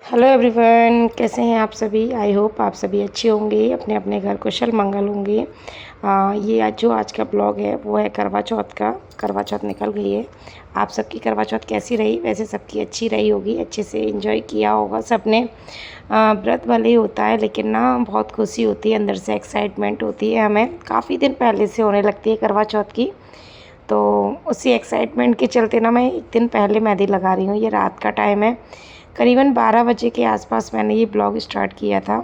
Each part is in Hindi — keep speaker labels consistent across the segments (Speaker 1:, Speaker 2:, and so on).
Speaker 1: हेलो एवरीवन, कैसे हैं आप सभी। आई होप आप सभी अच्छे होंगे, अपने अपने घर कुशल मंगल होंगे। ये आज का ब्लॉग है वो है करवा चौथ का। करवा चौथ निकल गई है। आप सबकी करवा चौथ कैसी रही? वैसे सबकी अच्छी रही होगी, अच्छे से एंजॉय किया होगा सबने। व्रत भले ही होता है लेकिन ना बहुत खुशी होती है, अंदर से एक्साइटमेंट होती है। हमें काफ़ी दिन पहले से होने लगती है करवा चौथ की, तो उसी एक्साइटमेंट के चलते ना मैं एक दिन पहले मेहंदी लगा रही हूँ। ये रात का टाइम है, करीबन 12 बजे के आसपास मैंने ये ब्लॉग स्टार्ट किया था।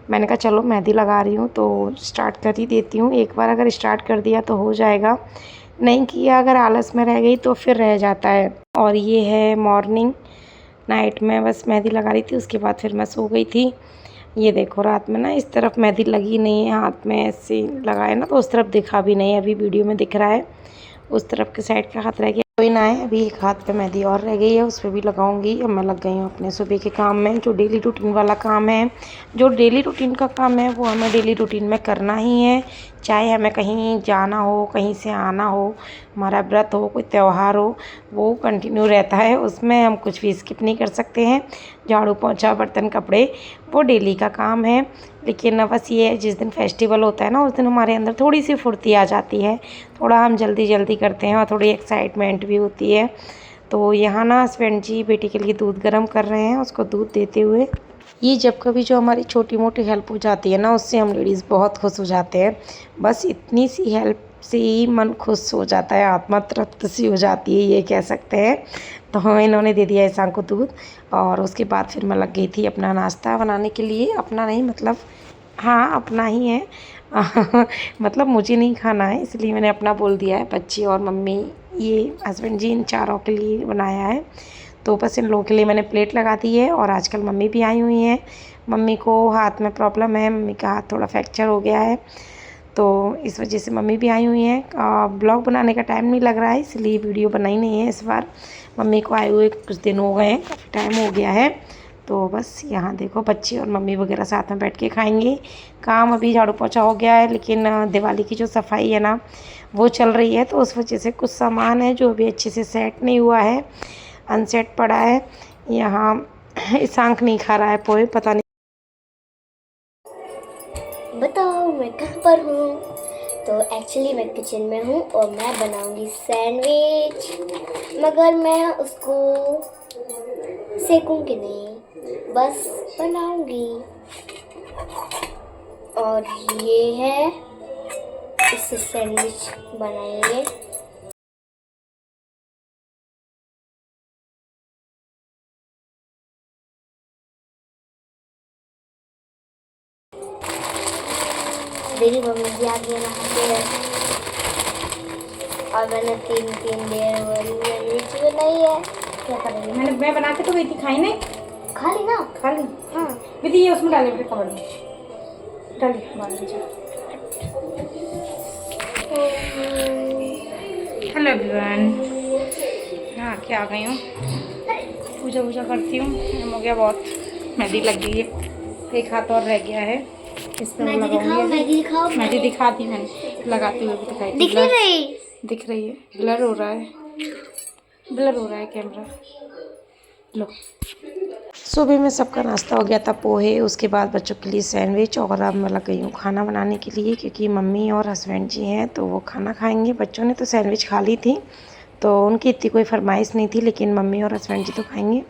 Speaker 1: मैंने कहा चलो मेहंदी लगा रही हूँ तो स्टार्ट कर ही देती हूँ। एक बार अगर स्टार्ट कर दिया तो हो जाएगा, नहीं किया अगर आलस में रह गई तो फिर रह जाता है। और ये है मॉर्निंग, नाइट में बस मेहंदी लगा रही थी, उसके बाद फिर मैं सो गई थी। ये देखो रात में ना इस तरफ मेहंदी लगी नहीं है, हाथ में ऐसे लगाए ना तो उस तरफ दिखा भी नहीं है। अभी वीडियो में दिख रहा है, उस तरफ के साइड का हाथ रह गया। कोई ना है, अभी एक हाथ पे मेहंदी और रह गई है, उस पर भी लगाऊंगी। अब मैं लग गई हूँ अपने सुबह के काम में, जो डेली रूटीन वाला काम है। जो डेली रूटीन का काम है वो हमें डेली रूटीन में करना ही है, चाहे हमें कहीं जाना हो, कहीं से आना हो, हमारा व्रत हो, कोई त्यौहार हो, वो कंटिन्यू रहता है। उसमें हम कुछ भी स्किप नहीं कर सकते हैं। झाड़ू पोंछा बर्तन कपड़े वो डेली का काम है। लेकिन बस ये है, जिस दिन फेस्टिवल होता है ना उस दिन हमारे अंदर थोड़ी सी फुर्ती आ जाती है, थोड़ा हम जल्दी जल्दी करते हैं और थोड़ी एक्साइटमेंट भी होती है। तो यहाँ ना हस्बैंड जी बेटी के लिए दूध गर्म कर रहे हैं, उसको दूध देते हुए। ये जब कभी जो हमारी छोटी मोटी हेल्प हो जाती है ना, उससे हम लेडीज़ बहुत खुश हो जाते हैं। बस इतनी सी हेल्प से ही मन खुश हो जाता है, आत्मा तृप्त सी हो जाती है, ये कह सकते हैं। तो इन्होंने दे दिया ईशान को दूध और उसके बाद फिर मैं लग गई थी अपना नाश्ता बनाने के लिए। अपना नहीं मतलब हाँ अपना ही है मतलब मुझे नहीं खाना है इसलिए मैंने अपना बोल दिया है। बच्चे और मम्मी, ये हस्बैंड जी, इन चारों के लिए बनाया है। तो बस इन लोगों के लिए मैंने प्लेट लगा दी है। और आजकल मम्मी भी आई हुई हैं। मम्मी को हाथ में प्रॉब्लम है, मम्मी का हाथ थोड़ा फ्रैक्चर हो गया है, तो इस वजह से मम्मी भी आई हुई हैं। ब्लॉग बनाने का टाइम नहीं लग रहा है इसलिए वीडियो बनाई नहीं है इस बार। मम्मी को आए हुए कुछ दिन हो गए हैं, काफ़ी टाइम हो गया है। तो बस यहाँ देखो बच्चे और मम्मी वगैरह साथ में बैठ के खाएंगे। काम अभी झाड़ू पोछा हो गया है, लेकिन दिवाली की जो सफाई है ना वो चल रही है, तो उस वजह से कुछ सामान है जो अभी अच्छे से सेट नहीं हुआ है, अनसेट पड़ा है। यहाँ ईशांक नहीं खा रहा है पोहे, पता नहीं।
Speaker 2: बताओ मैं कहाँ पर हूँ? तो एक्चुअली मैं किचन में हूँ और मैं बनाऊंगी सैंडविच, मगर मैं उसको सेकूंगी नहीं, बस बनाऊंगी। और ये है, इससे सैंडविच बनाएंगे। मेरी मम्मी भी आ गई नहाते हैं और मैंने तीन लेयर वाली सैंडविच बनाई है।
Speaker 1: क्या करेंगे? मैं बना के तो गई थी, खाई नहीं?
Speaker 2: खा ली ना?
Speaker 1: खा ली।
Speaker 2: हाँ।
Speaker 1: दीदी ये उसमें डाले बेटे, कवर में डालिए बाद में। हेलो एवरीवन, हाँ क्या आ गई हूँ, पूजा वूजा करती हूँ। टाइम हो गया बहुत, मेहंदी लग गई है, एक हाथ और रह गया है, इस पर लगाऊंगी। मेहंदी दिखाती मैंने, लगाती हुई भी दिखाई थी। दिख रही है, ब्लर हो रहा है, ब्लर हो रहा है कैमरा। लो, सुबह में सबका नाश्ता हो गया था, पोहे, उसके बाद बच्चों के लिए सैंडविच, और अब मैं लग गई हूँ खाना बनाने के लिए, क्योंकि मम्मी और हस्बैंड जी हैं तो वो खाना खाएंगे। बच्चों ने तो सैंडविच खा ली थी तो उनकी इतनी कोई फरमाइश नहीं थी, लेकिन मम्मी और हस्बैंड जी तो खाएंगे।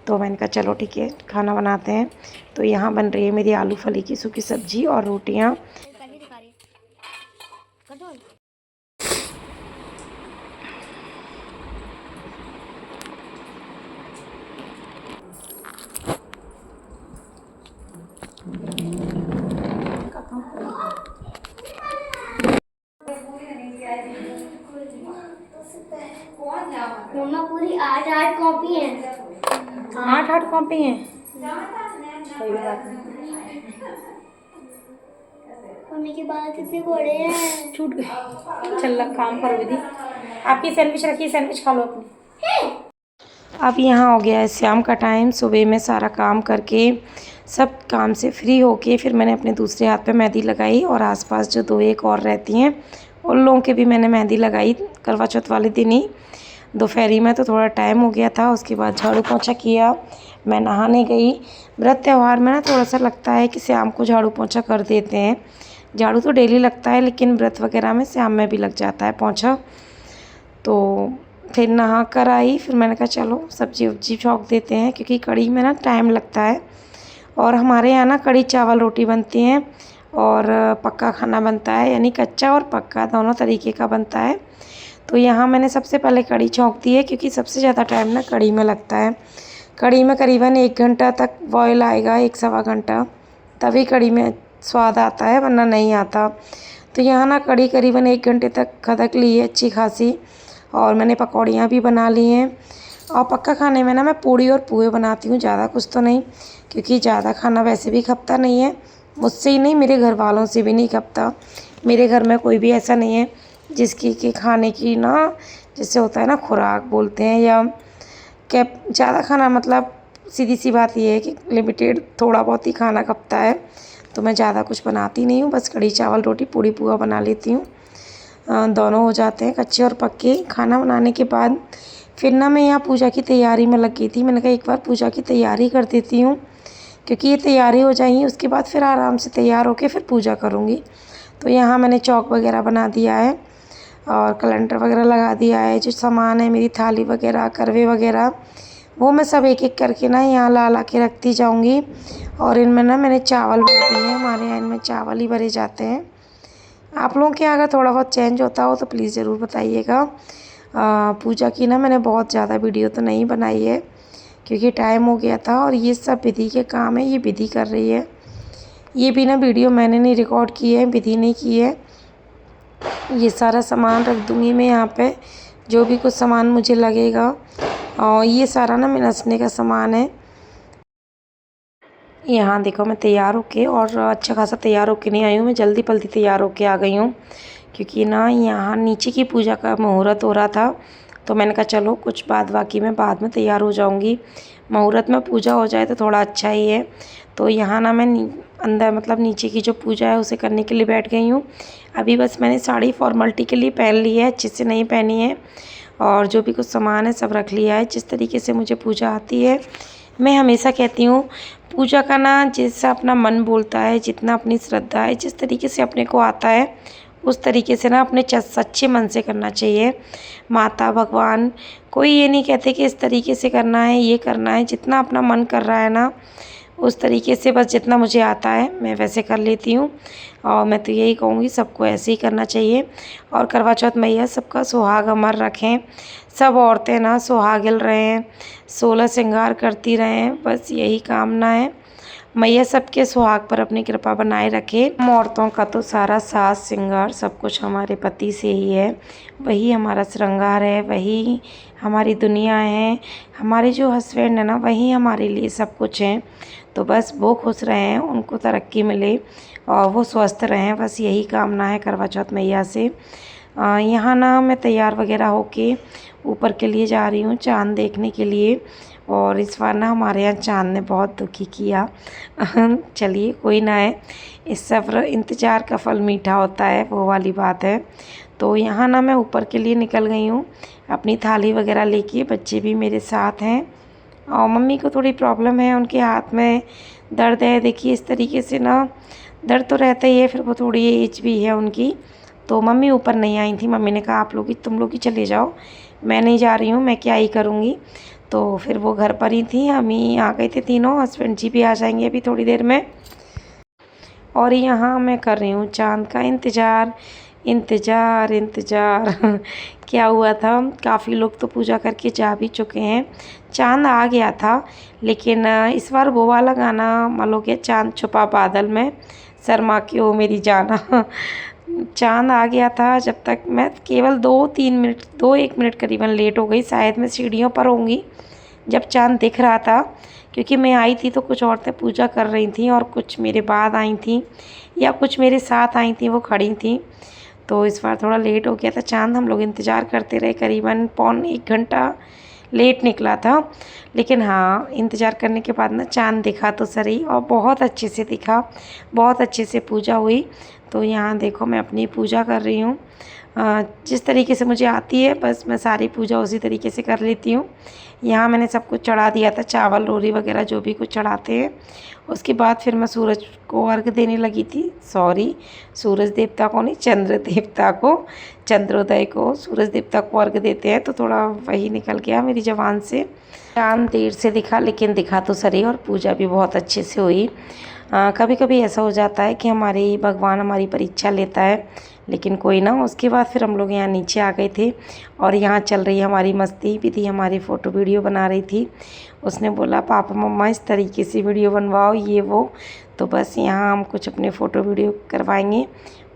Speaker 1: तो मैंने कहा चलो ठीक है खाना बनाते हैं। तो यहाँ बन रही है मेरी आलू फली की सूखी सब्जी और रोटियाँ।
Speaker 2: मम्मा पूरी 8 कॉपी है।
Speaker 1: 8 कॉपी हैं, कोई बात नहीं।
Speaker 2: मम्मी के बाल कितने बड़े हैं।
Speaker 1: छूट गए, चल काम करो दीदी। आपकी सैंडविच रखी, सैंडविच खा लो अपनी। अब यहाँ हो गया है शाम का टाइम। सुबह में सारा काम करके, सब काम से फ्री होके, फिर मैंने अपने दूसरे हाथ पे मेहंदी लगाई, और आसपास जो 2 एक और रहती हैं उन लोगों के भी मैंने मेहंदी लगाई करवा चौथ वाले दिन ही। दोपहरी में तो थोड़ा टाइम हो गया था, उसके बाद झाड़ू पोंछा किया, मैं नहाने गई। व्रत त्यौहार में ना थोड़ा सा लगता है कि शाम को झाड़ू पोंछा कर देते हैं। झाड़ू तो डेली लगता है, लेकिन व्रत वगैरह में शाम में भी लग जाता है पोंछा। तो फिर नहा कर आई, फिर मैंने कहा चलो सब्जी वब्जी छौंक देते हैं, क्योंकि कढ़ी में ना टाइम लगता है। और हमारे यहाँ ना कढ़ी चावल रोटी बनती हैं और पक्का खाना बनता है, यानी कच्चा और पक्का दोनों तरीके का बनता है। तो यहाँ मैंने सबसे पहले कढ़ी छौंक दी है, क्योंकि सबसे ज़्यादा टाइम ना कढ़ी में लगता है। कढ़ी में करीबन 1 घंटा तक बॉयल आएगा, 1 सवा घंटा, तभी कढ़ी में स्वाद आता है, वरना नहीं आता। तो यहाँ ना कढ़ी करीबन 1 घंटे तक खदक ली है अच्छी खासी, और मैंने पकौड़ियाँ भी बना ली हैं। और पक्का खाने में ना मैं पूड़ी और पुए बनाती हूँ, ज़्यादा कुछ तो नहीं, क्योंकि ज़्यादा खाना वैसे भी खपता नहीं है, मुझसे ही नहीं मेरे घर वालों से भी नहीं खपता। मेरे घर में कोई भी ऐसा नहीं है जिसकी कि खाने की ना, जैसे होता है ना खुराक बोलते हैं, या क्या ज़्यादा खाना, मतलब सीधी सी बात ये है कि लिमिटेड थोड़ा बहुत ही खाना खपता है। तो मैं ज़्यादा कुछ बनाती नहीं हूँ, बस कढ़ी चावल रोटी पूड़ी पुआ बना लेती हूँ। दोनों हो जाते हैं कच्चे और पक्के। खाना बनाने के बाद फिर ना मैं यहाँ पूजा की तैयारी में लग गई थी। मैंने कहा एक बार पूजा की तैयारी कर देती हूँ, क्योंकि ये तैयारी हो जाएगी, उसके बाद फिर आराम से तैयार होके फिर पूजा करूँगी। तो यहाँ मैंने चौक वगैरह बना दिया है और कैलेंडर वगैरह लगा दिया है। जो सामान है, मेरी थाली वगैरह, करवे वगैरह, वो मैं सब एक एक करके ना यहाँ ला के रखती जाऊँगी। और इनमें ना मैंने चावल भर दिए हैं, हमारे यहाँ इनमें चावल ही भरे जाते हैं। आप लोगों के यहाँ अगर थोड़ा बहुत चेंज होता हो तो प्लीज़ ज़रूर बताइएगा। पूजा की ना मैंने बहुत ज़्यादा वीडियो तो नहीं बनाई है, क्योंकि टाइम हो गया था, और ये सब विधि के काम है, ये विधि कर रही है। ये भी ना वीडियो मैंने नहीं रिकॉर्ड की है, विधि नहीं की है। ये सारा सामान रख दूँगी मैं यहाँ पे, जो भी कुछ सामान मुझे लगेगा। और ये सारा ना मेरा नसने का सामान है। यहाँ देखो मैं तैयार होके, और अच्छा खासा तैयार होके नहीं आई हूँ, मैं जल्दी पल्दी तैयार होके आ गई हूँ, क्योंकि ना यहाँ नीचे की पूजा का मुहूर्त हो रहा था। तो मैंने कहा चलो कुछ बाद बाकी मैं बाद में तैयार हो जाऊँगी, मुहूर्त में पूजा हो जाए तो थोड़ा अच्छा ही है। तो यहाँ ना मैं अंदर, मतलब नीचे की जो पूजा है उसे करने के लिए बैठ गई हूँ। अभी बस मैंने साड़ी फॉर्मेलिटी के लिए पहन ली है, अच्छे से नहीं पहनी है, और जो भी कुछ सामान है सब रख लिया है। जिस तरीके से मुझे पूजा आती है, मैं हमेशा कहती हूँ पूजा का ना जैसा अपना मन बोलता है, जितना अपनी श्रद्धा है, जिस तरीके से अपने को आता है उस तरीके से ना अपने सच्चे मन से करना चाहिए। माता भगवान कोई ये नहीं कहते कि इस तरीके से करना है, ये करना है। जितना अपना मन कर रहा है ना, उस तरीके से, बस जितना मुझे आता है मैं वैसे कर लेती हूँ। और मैं तो यही कहूँगी सबको ऐसे ही करना चाहिए। और करवा चौथ मैया सबका सुहाग अमर रखें। सब औरतें ना सुहागिल रहें, 16 श्रृंगार करती रहें, बस यही कामना है। मैया सबके सुहाग पर अपनी कृपा बनाए रखे। हम औरतों का तो सारा साज श्रृंगार सब कुछ हमारे पति से ही है, वही हमारा श्रृंगार है, वही हमारी दुनिया है। हमारे जो हस्बैंड है ना, वही हमारे लिए सब कुछ हैं। तो बस वो खुश रहें, उनको तरक्की मिले और वो स्वस्थ रहें, बस यही कामना है करवा चौथ मैया से। यहाँ ना मैं तैयार वगैरह होके ऊपर के लिए जा रही हूँ चाँद देखने के लिए। और इस बार ना हमारे यहाँ चाँद ने बहुत दुखी किया। चलिए कोई ना है, इस सब्र इंतज़ार का फल मीठा होता है, वो वाली बात है। तो यहाँ ना मैं ऊपर के लिए निकल गई हूँ अपनी थाली वगैरह लेके। बच्चे भी मेरे साथ हैं, और मम्मी को थोड़ी प्रॉब्लम है, उनके हाथ में दर्द है। देखिए इस तरीके से ना दर्द तो रहता ही है, फिर वो थोड़ी एज भी है उनकी। तो मम्मी ऊपर नहीं आई थी, मम्मी ने कहा आप लोग ही, तुम लोग ही चले जाओ, मैं नहीं जा रही हूँ, मैं क्या ही करूँगी। तो फिर वो घर पर ही थी, हम ही आ गए थे तीनों, हस्बैंड जी भी आ जाएंगे अभी थोड़ी देर में। और यहाँ मैं कर रही हूँ चाँद का इंतज़ार इंतज़ार इंतज़ार। क्या हुआ था, काफ़ी लोग तो पूजा करके जा भी चुके हैं। चाँद आ गया था, लेकिन इस बार वो वाला गाना मान लो कि चाँद छुपा बादल में, शर्मा क्यों मेरी जाना। चाँद आ गया था, जब तक मैं केवल 2-3 मिनट, 2-1 मिनट करीबन लेट हो गई। शायद मैं सीढ़ियों पर होंगी जब चाँद दिख रहा था, क्योंकि मैं आई थी तो कुछ औरतें पूजा कर रही थी और कुछ मेरे बाद आई थी या कुछ मेरे साथ आई थी, वो खड़ी थी। तो इस बार थोड़ा लेट हो गया था चाँद, हम लोग इंतज़ार करते रहे, करीबन पौन 1 घंटा लेट निकला था। लेकिन हाँ, इंतज़ार करने के बाद ना चाँद दिखा तो सही, और बहुत अच्छे से दिखा, बहुत अच्छे से पूजा हुई। तो यहाँ देखो मैं अपनी पूजा कर रही हूँ, जिस तरीके से मुझे आती है बस मैं सारी पूजा उसी तरीके से कर लेती हूँ। यहाँ मैंने सब कुछ चढ़ा दिया था, चावल रोरी वगैरह जो भी कुछ चढ़ाते हैं। उसके बाद फिर मैं सूरज को अर्घ देने लगी थी। सॉरी, सूरज देवता को नहीं, चंद्र देवता को, चंद्रोदय को सूरज देवता को अर्घ देते हैं, तो थोड़ा वही निकल गया मेरी ज़बान से। चाँद देर से दिखा, लेकिन दिखा तो सही, और पूजा भी बहुत अच्छे से हुई। कभी कभी ऐसा हो जाता है कि हमारे भगवान हमारी परीक्षा लेता है, लेकिन कोई ना। उसके बाद फिर हम लोग यहाँ नीचे आ गए थे, और यहाँ चल रही हमारी मस्ती भी थी। हमारी फ़ोटो वीडियो बना रही थी। उसने बोला पापा मम्मा इस तरीके से वीडियो बनवाओ, ये वो। तो बस यहाँ हम कुछ अपने फ़ोटो वीडियो करवाएंगे।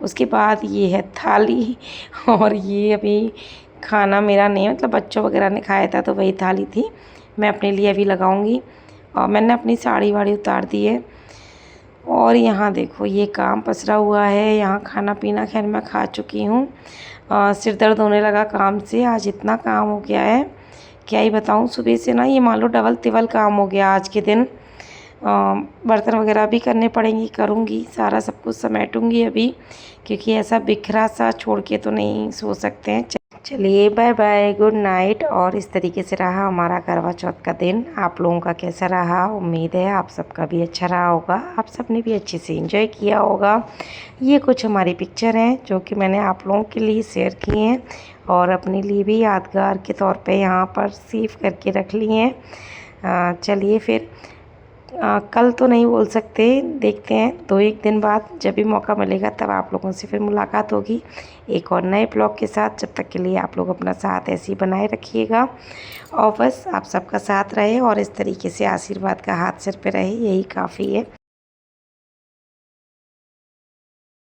Speaker 1: उसके बाद ये है थाली, और ये अभी खाना मेरा नहीं, मतलब बच्चों वगैरह ने खाया था, तो वही थाली थी। मैं अपने लिए अभी लगाऊंगी। और मैंने अपनी साड़ी वाड़ी उतार दी है। और यहाँ देखो ये काम पसरा हुआ है। यहाँ खाना पीना खैर मैं खा चुकी हूँ। सिर दर्द होने लगा काम से, आज इतना काम हो गया है क्या ही बताऊँ। सुबह से ना ये मान लो डबल तिबल काम हो गया आज के दिन। बर्तन वगैरह भी करने पड़ेंगी, करूँगी, सारा सब कुछ समेटूँगी अभी, क्योंकि ऐसा बिखरा सा छोड़ के तो नहीं सो सकते हैं। चलिए बाय बाय, गुड नाइट। और इस तरीके से रहा हमारा करवा चौथ का दिन। आप लोगों का कैसा रहा? उम्मीद है आप सबका भी अच्छा रहा होगा, आप सब ने भी अच्छे से एंजॉय किया होगा। ये कुछ हमारी पिक्चर हैं जो कि मैंने आप लोगों के लिए शेयर की हैं, और अपने लिए भी यादगार के तौर पे यहाँ पर सेव करके रख ली हैं। चलिए फिर कल तो नहीं बोल सकते, देखते हैं 2-1 दिन बाद जब भी मौका मिलेगा तब आप लोगों से फिर मुलाकात होगी एक और नए ब्लॉग के साथ। जब तक के लिए आप लोग अपना साथ ऐसे ही बनाए रखिएगा, और बस आप सबका साथ रहे और इस तरीके से आशीर्वाद का हाथ सिर पे रहे, यही काफ़ी है।